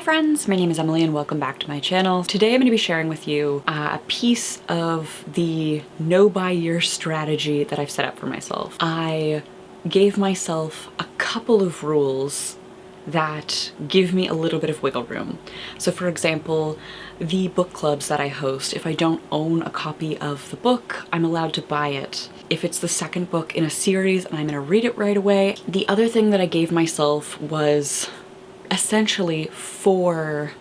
Hi friends, my name is Emily and welcome back to my channel. Today I'm going to be sharing with you a piece of the no-buy-year strategy that I've set up for myself. I gave myself a couple of rules that give me a little bit of wiggle room. So for example, the book clubs that I host, if I don't own a copy of the book, I'm allowed to buy it. If it's the second book in a series and I'm going to read it right away. The other thing that I gave myself was essentially 4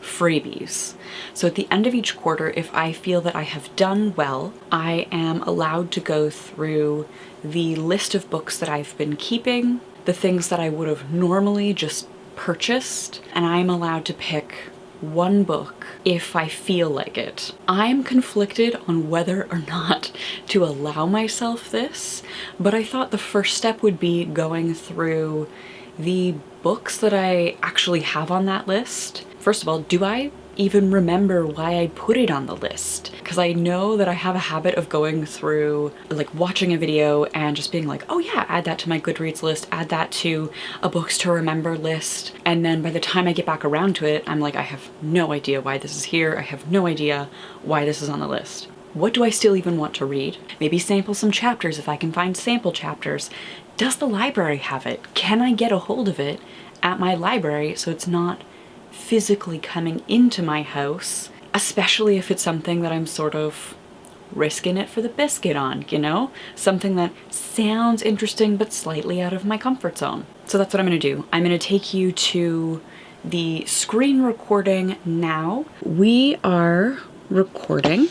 freebies. So at the end of each quarter, if I feel that I have done well, I am allowed to go through the list of books that I've been keeping, the things that I would have normally just purchased, and I'm allowed to pick one book if I feel like it. I'm conflicted on whether or not to allow myself this, but I thought the first step would be going through the books that I actually have on that list. First of all, do I even remember why I put it on the list? Because I know that I have a habit of going through, like watching a video and just being like, oh yeah, add that to my Goodreads list, add that to a books to remember list. And then by the time I get back around to it, I'm like, I have no idea why this is here. I have no idea why this is on the list. What do I still even want to read? Maybe sample some chapters if I can find sample chapters. Does the library have it? Can I get a hold of it at my library so it's not physically coming into my house, especially if it's something that I'm sort of risking it for the biscuit on, you know? Something that sounds interesting but slightly out of my comfort zone. So that's what I'm gonna do. I'm gonna take you to the screen recording now. We are recording.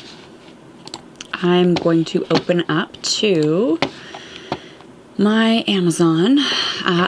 I'm going to open up to my Amazon.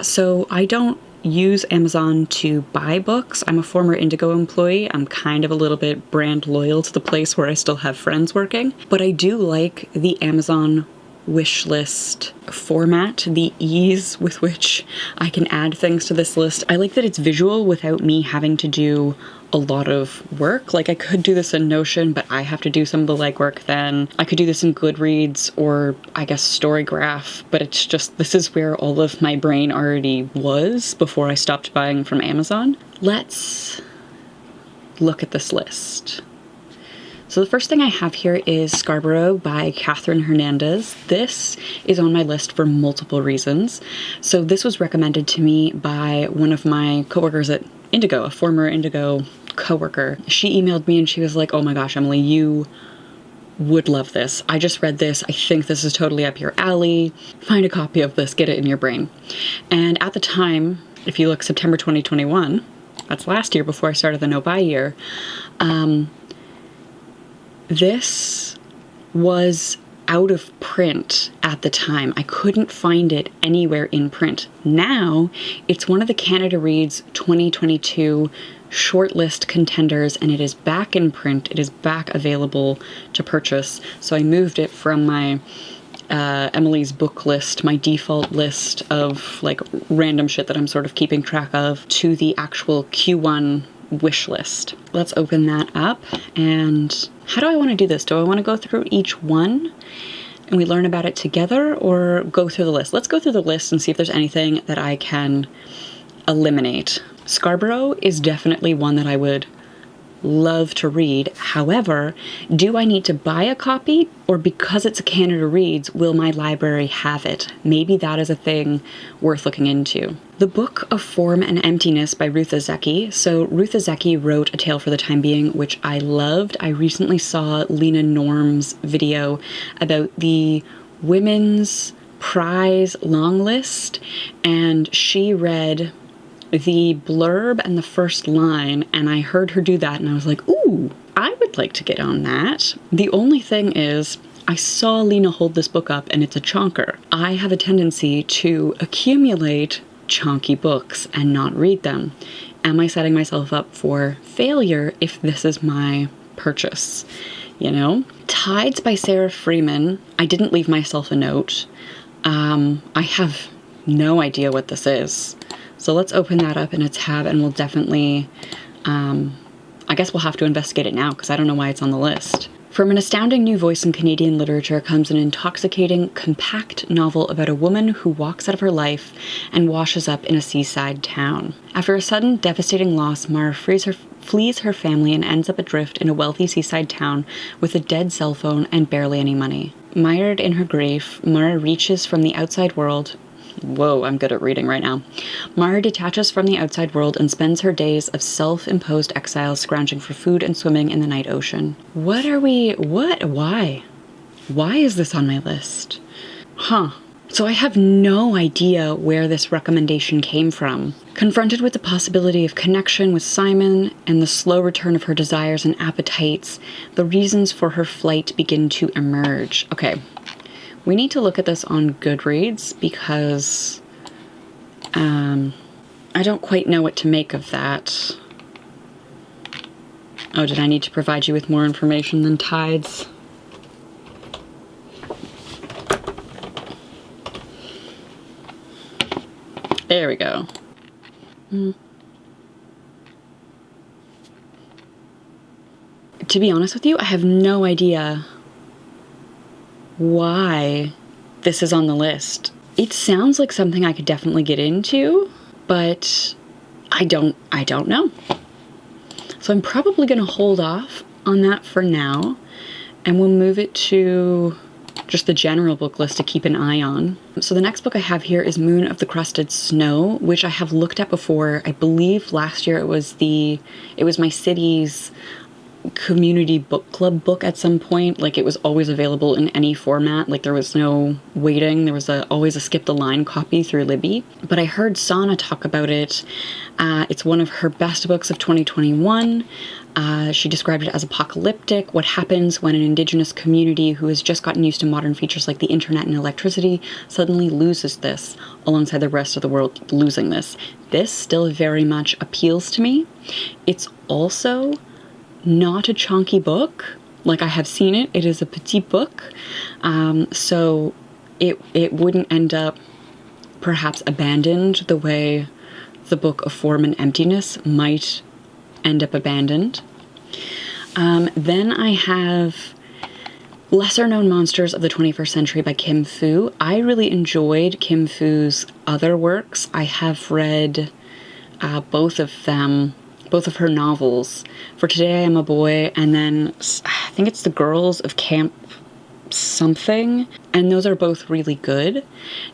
So I don't use Amazon to buy books. I'm a former Indigo employee. I'm kind of a little bit brand loyal to the place where I still have friends working, but I do like the Amazon wishlist format, the ease with which I can add things to this list. I like that it's visual without me having to do a lot of work. Like I could do this in Notion, but I have to do some of the legwork then. I could do this in Goodreads or I guess Storygraph, but it's just, this is where all of my brain already was before I stopped buying from Amazon. Let's look at this list. So the first thing I have here is Scarborough by Catherine Hernandez. This is on my list for multiple reasons. So this was recommended to me by one of my coworkers at Indigo, a former Indigo coworker. She emailed me and she was like, oh my gosh, Emily, you would love this. I just read this. I think this is totally up your alley. Find a copy of this, get it in your brain. And at the time, if you look September 2021, that's last year before I started the no-buy year, this was out of print at the time. I couldn't find it anywhere in print. Now, it's one of the Canada Reads 2022 shortlist contenders and it is back in print. It is back available to purchase. So I moved it from my Emily's book list, my default list of like random shit that I'm sort of keeping track of, to the actual Q1 wish list. Let's open that up. And how do I want to do this? Do I want to go through each one and we learn about it together, or go through the list? Let's go through the list and see if there's anything that I can eliminate. Scarborough is definitely one that I would love to read. However, do I need to buy a copy, or because it's a Canada Reads, will my library have it? Maybe that is a thing worth looking into. The Book of Form and Emptiness by Ruth Ozeki. So Ruth Ozeki wrote A Tale for the Time Being, which I loved. I recently saw Lena Norm's video about the Women's Prize long list, and she read the blurb and the first line, and I heard her do that and I was like, ooh, I would like to get on that. The only thing is, I saw Lena hold this book up and it's a chonker. I have a tendency to accumulate chonky books and not read them. Am I setting myself up for failure if this is my purchase? You know? Tides by Sarah Freeman. I didn't leave myself a note. I have no idea what this is. So let's open that up in a tab and we'll definitely, I guess we'll have to investigate it now because I don't know why it's on the list. From an astounding new voice in Canadian literature comes an intoxicating, compact novel about a woman who walks out of her life and washes up in a seaside town. After a sudden, devastating loss, Mara flees her family and ends up adrift in a wealthy seaside town with a dead cell phone and barely any money. Mired in her grief, Mara reaches from the outside world. Whoa, I'm good at reading right now. Mara detaches from the outside world and spends her days of self-imposed exile scrounging for food and swimming in the night ocean. Why? Why is this on my list? So I have no idea where this recommendation came from. Confronted with the possibility of connection with Simon and the slow return of her desires and appetites, the reasons for her flight begin to emerge. Okay. We need to look at this on Goodreads because I don't quite know what to make of that. Oh, did I need to provide you with more information than Tides? There we go. To be honest with you, I have no idea why this is on the list. It sounds like something I could definitely get into, but I don't know. So I'm probably going to hold off on that for now, and we'll move it to just the general book list to keep an eye on. So the next book I have here is Moon of the Crusted Snow, which I have looked at before. I believe last year it was my city's community book club book at some point. Like, it was always available in any format. Like, there was no waiting. There was always a skip the line copy through Libby. But I heard Sana talk about it. It's one of her best books of 2021. She described it as apocalyptic. What happens when an indigenous community who has just gotten used to modern features like the internet and electricity suddenly loses this, alongside the rest of the world losing this. This still very much appeals to me. It's also not a chunky book. Like, I have seen it. It is a petite book. So it wouldn't end up perhaps abandoned the way the Book of Form and Emptiness might end up abandoned. Then I have Lesser Known Monsters of the 21st Century by Kim Fu. I really enjoyed Kim Fu's other works. I have read both of her novels. For Today I Am a Boy, and then I think it's The Girls of Camp something, and those are both really good.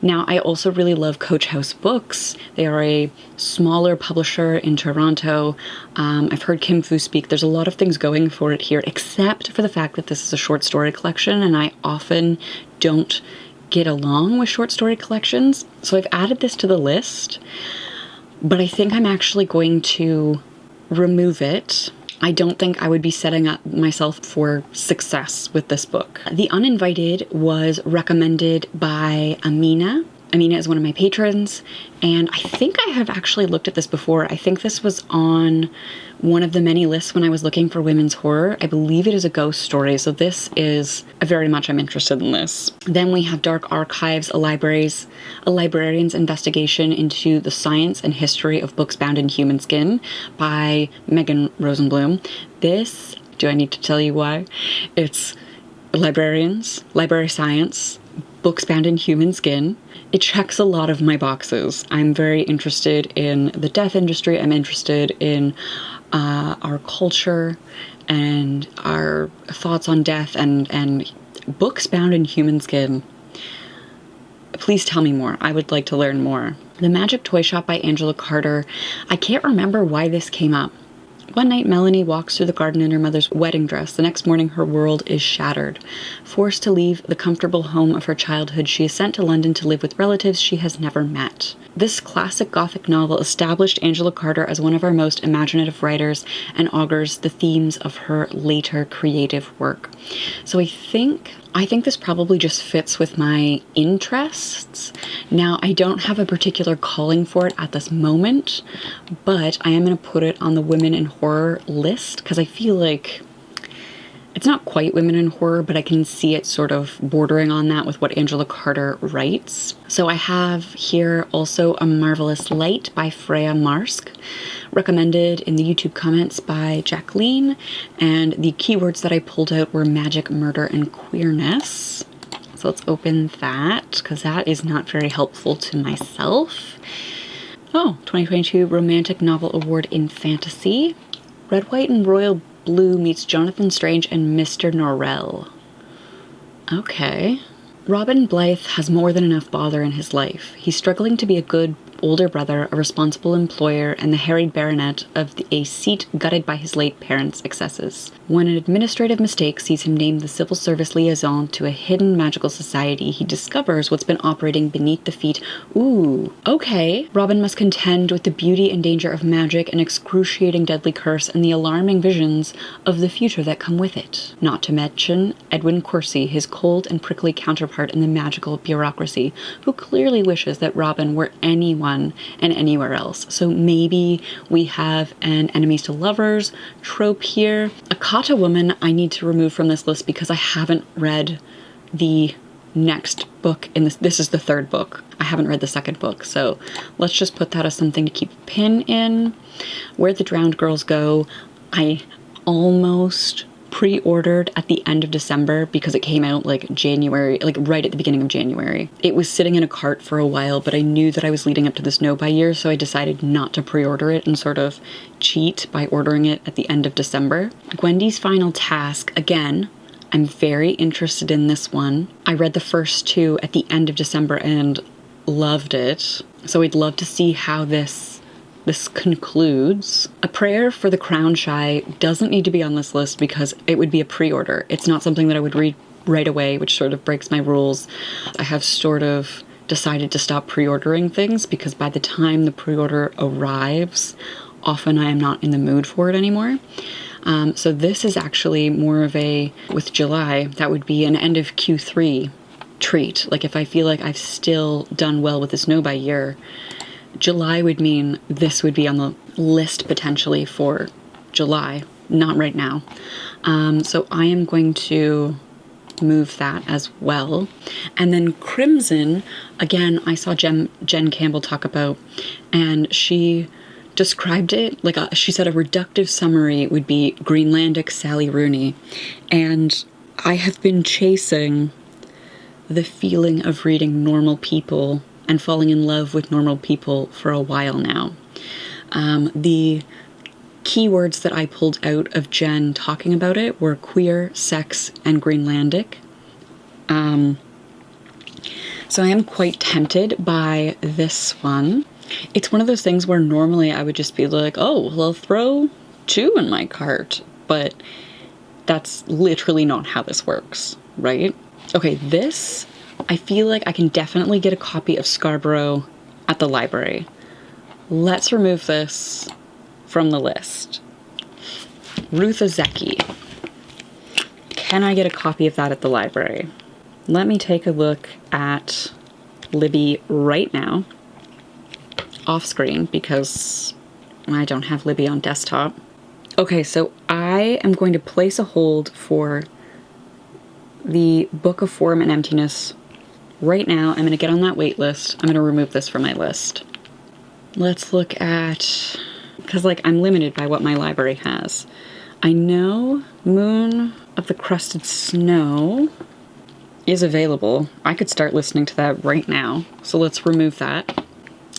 Now, I also really love Coach House Books. They are a smaller publisher in Toronto. I've heard Kim Fu speak. There's a lot of things going for it here, except for the fact that this is a short story collection, and I often don't get along with short story collections. So I've added this to the list, but I think I'm actually going to remove it. I don't think I would be setting up myself for success with this book. The Uninvited was recommended by Amina. Amina is one of my patrons, and I think I have actually looked at this before. I think this was on one of the many lists when I was looking for women's horror. I believe it is a ghost story, so this is very much I'm interested in this. Then we have Dark Archives, a librarian's investigation into the science and history of books bound in human skin by Megan Rosenblum. This, do I need to tell you why? It's librarians, library science, books bound in human skin. It checks a lot of my boxes. I'm very interested in the death industry. I'm interested in our culture and our thoughts on death and books bound in human skin. Please tell me more. I would like to learn more. The Magic Toy Shop by Angela Carter. I can't remember why this came up. One night, Melanie walks through the garden in her mother's wedding dress. The next morning, her world is shattered. Forced to leave the comfortable home of her childhood, she is sent to London to live with relatives she has never met. This classic Gothic novel established Angela Carter as one of our most imaginative writers and augurs the themes of her later creative work. So I think this probably just fits with my interests. Now, I don't have a particular calling for it at this moment, but I am going to put it on the Women in Horror list because I feel like it's not quite women in horror, but I can see it sort of bordering on that with what Angela Carter writes. So I have here also A Marvelous Light by Freya Marsk, recommended in the YouTube comments by Jacqueline, and the keywords that I pulled out were magic, murder, and queerness. So let's open that, because that is not very helpful to myself. Oh, 2022 Romantic Novel Award in Fantasy. Red, White, and Royal Blue meets Jonathan Strange and Mr. Norrell. Okay. Robin Blythe has more than enough bother in his life. He's struggling to be a good older brother, a responsible employer, and the harried baronet of a seat gutted by his late parents' excesses. When an administrative mistake sees him named the civil service liaison to a hidden magical society, he discovers what's been operating beneath the feet. Ooh, okay. Robin must contend with the beauty and danger of magic, an excruciating deadly curse, and the alarming visions of the future that come with it. Not to mention Edwin Corsi, his cold and prickly counterpart in the magical bureaucracy, who clearly wishes that Robin were anyone and anywhere else. So maybe we have an enemies to lovers trope here. A Kata woman I need to remove from this list because I haven't read the next book in this. This is the third book. I haven't read the second book, so let's just put that as something to keep a pin in. Where the Drowned Girls Go, I almost pre-ordered at the end of December because it came out like January, like right at the beginning of January. It was sitting in a cart for a while, but I knew that I was leading up to the snow by year, so I decided not to pre-order it and sort of cheat by ordering it at the end of December. Gwendy's Final Task, again, I'm very interested in this one. I read the first two at the end of December and loved it, so I'd love to see how this concludes. A Prayer for the Crown Shy doesn't need to be on this list because it would be a pre-order. It's not something that I would read right away, which sort of breaks my rules. I have sort of decided to stop pre-ordering things because by the time the pre-order arrives, often I am not in the mood for it anymore. So this is actually more of a, with July, that would be an end of Q3 treat. Like if I feel like I've still done well with the snow by year, July would mean this would be on the list potentially for July, not right now. So I am going to move that as well. And then Crimson, again, I saw Jen Campbell talk about, and she described it like she said a reductive summary would be Greenlandic Sally Rooney. And I have been chasing the feeling of reading normal people and falling in love with normal people for a while now. The keywords that I pulled out of Jen talking about it were queer, sex, and Greenlandic. So I am quite tempted by this one. It's one of those things where normally I would just be like, oh, well, I'll throw 2 in my cart, but that's literally not how this works, right? Okay, this, I feel like I can definitely get a copy of Scarborough at the library. Let's remove this from the list. Ruth Ozeki. Can I get a copy of that at the library? Let me take a look at Libby right now, off screen, because I don't have Libby on desktop. Okay, so I am going to place a hold for the Book of Form and Emptiness right now. I'm going to get on that wait list. I'm going to remove this from my list. Let's look at, because like I'm limited by what my library has. I know Moon of the Crusted Snow is available. I could start listening to that right now. So let's remove that.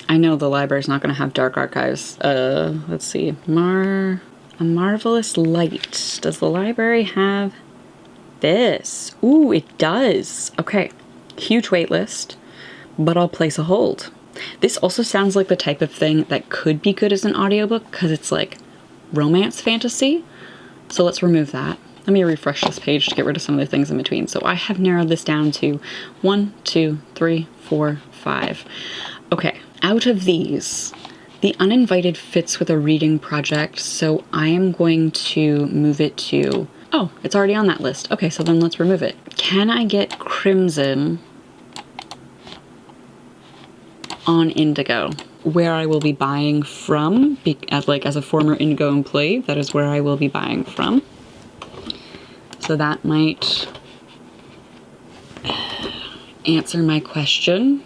I know the library's not going to have Dark Archives. Let's see. A Marvelous Light. Does the library have this? Ooh, it does. Okay. Huge wait list, but I'll place a hold. This also sounds like the type of thing that could be good as an audiobook because it's like romance fantasy. So let's remove that. Let me refresh this page to get rid of some of the things in between. So I have narrowed this down to 1, 2, 3, 4, 5. Okay, out of these, The Uninvited fits with a reading project, so I am going to move it to, oh, it's already on that list. Okay, so then let's remove it. Can I get Crimson on Indigo? Where I will be buying from, as a former Indigo employee, that is where I will be buying from. So that might answer my question.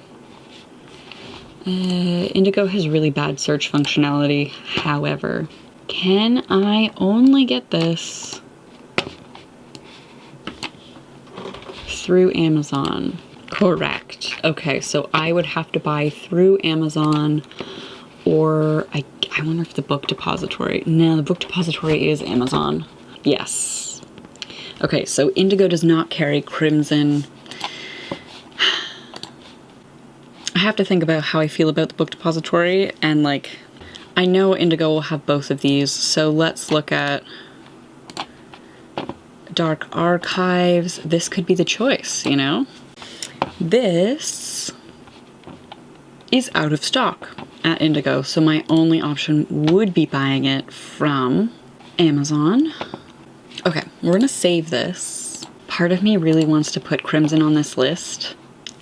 Indigo has really bad search functionality, however. Can I only get this through Amazon? Correct. Okay, so I would have to buy through Amazon, or I wonder if the book depository. No, the book depository is Amazon. Yes. Okay, so Indigo does not carry Crimson. I have to think about how I feel about the book depository, and like, I know Indigo will have both of these, so let's look at Dark Archives. This could be the choice, you know? This is out of stock at Indigo, so my only option would be buying it from Amazon. Okay, we're gonna save this. Part of me really wants to put Crimson on this list.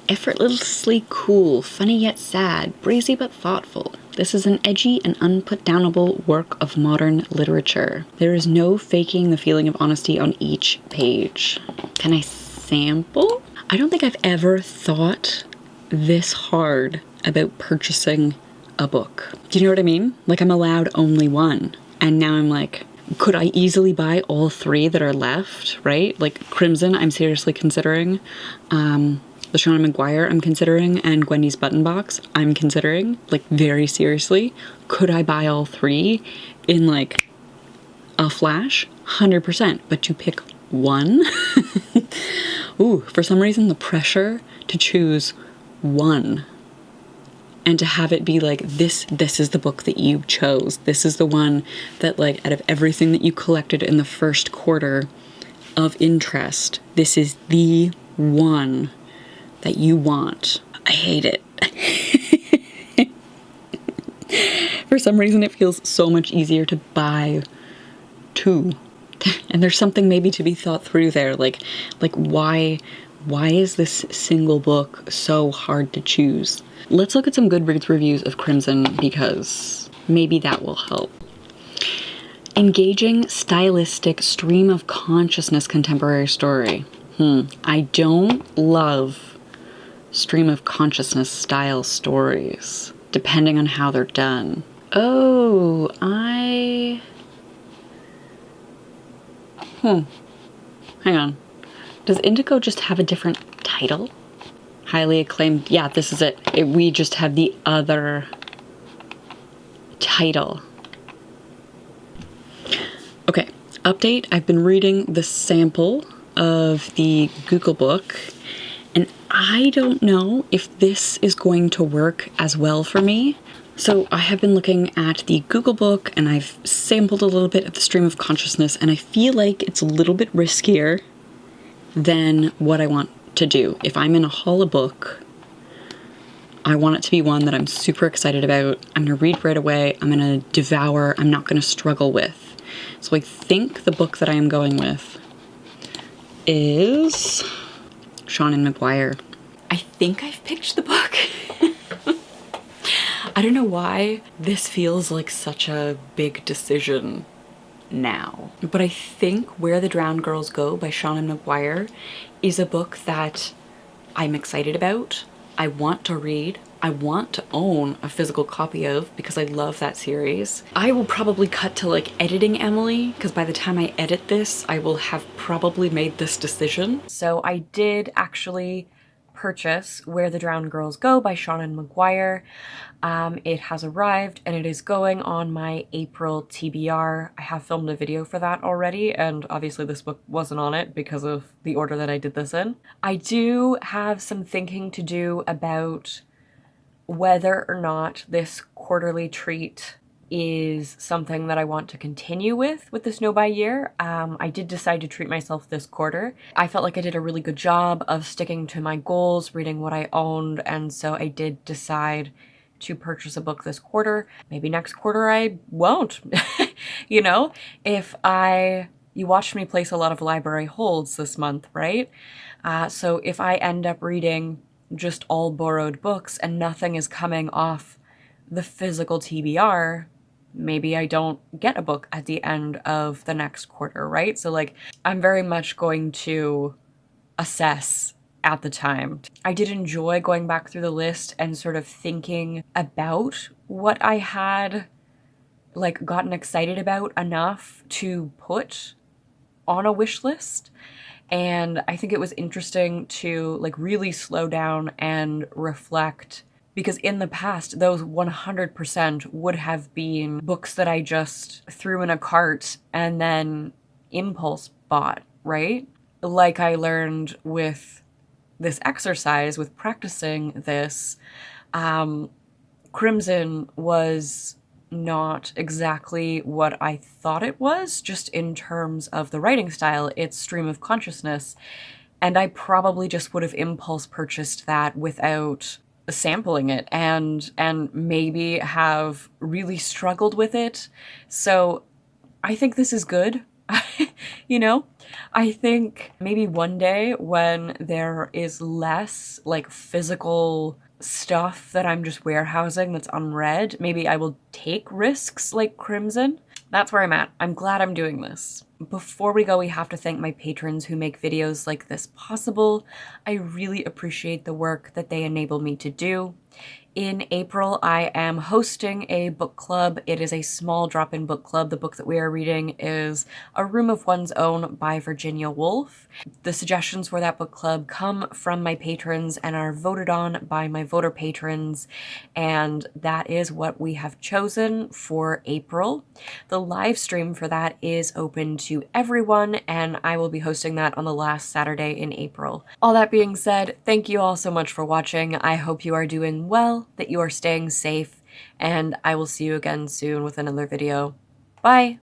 Effortlessly cool, funny yet sad, breezy but thoughtful. This is an edgy and unputdownable work of modern literature. There is no faking the feeling of honesty on each page. Can I sample? I don't think I've ever thought this hard about purchasing a book. Do you know what I mean? Like, I'm allowed only one. And now I'm like, could I easily buy all three that are left, right? Like Crimson, I'm seriously considering. The Seanan McGuire, I'm considering. And Gwendy's Button Box, I'm considering. Like, very seriously. Could I buy all three in like a flash? 100%. But to pick one? Ooh, for some reason, the pressure to choose one and to have it be like, this is the book that you chose. This is the one that, like, out of everything that you collected in the first quarter of interest, this is the one that you want. I hate it. For some reason, it feels so much easier to buy two. And there's something maybe to be thought through there. Like why is this single book so hard to choose? Let's look at some Goodreads reviews of Crimson, because maybe that will help. Engaging, stylistic, stream of consciousness contemporary story. I don't love stream of consciousness style stories, depending on how they're done. Oh, hang on. Does Indigo just have a different title? Highly acclaimed. Yeah, this is it. We just have the other title. Okay, update. I've been reading the sample of the Google book, and I don't know if this is going to work as well for me. So I have been looking at the Google book, and I've sampled a little bit of the stream of consciousness, and I feel like it's a little bit riskier than what I want to do. If I'm in a haul a book, I want it to be one that I'm super excited about. I'm gonna read right away. I'm gonna devour. I'm not gonna struggle with. So I think the book that I am going with is Seanan McGuire. I think I've picked the book. I don't know why this feels like such a big decision now, but I think Where the Drowned Girls Go by Seanan McGuire is a book that I'm excited about. I want to read. I want to own a physical copy of, because I love that series. I will probably cut to like editing Emily, because by the time I edit this, I will have probably made this decision. So I did actually purchase Where the Drowned Girls Go by Seanan McGuire. It has arrived and it is going on my April TBR. I have filmed a video for that already, and obviously this book wasn't on it because of the order that I did this in. I do have some thinking to do about whether or not this quarterly treat is something that I want to continue with this no buy year. I did decide to treat myself this quarter. I felt like I did a really good job of sticking to my goals, reading what I owned, and so I did decide to purchase a book this quarter. Maybe next quarter I won't. You know, you watched me place a lot of library holds this month, right? So if I end up reading just all borrowed books and nothing is coming off the physical TBR, maybe I don't get a book at the end of the next quarter, right? So like, I'm very much going to assess at the time. I did enjoy going back through the list and sort of thinking about what I had like gotten excited about enough to put on a wish list. And I think it was interesting to like really slow down and reflect, because in the past, those 100% would have been books that I just threw in a cart and then impulse bought, right? Like I learned with this exercise, with practicing this, Crimson was not exactly what I thought it was, just in terms of the writing style, its stream of consciousness. And I probably just would have impulse purchased that without sampling it and maybe have really struggled with it. So I think this is good. You know, I think maybe one day when there is less like physical stuff that I'm just warehousing that's unread, maybe I will take risks like Crimson. That's where I'm at. I'm glad I'm doing this. Before we go, we have to thank my patrons who make videos like this possible. I really appreciate the work that they enable me to do. In April, I am hosting a book club. It is a small drop-in book club. The book that we are reading is A Room of One's Own by Virginia Woolf. The suggestions for that book club come from my patrons and are voted on by my voter patrons, and that is what we have chosen for April. The live stream for that is open to everyone, and I will be hosting that on the last Saturday in April. All that being said, thank you all so much for watching. I hope you are doing well, that you are staying safe, and I will see you again soon with another video. Bye!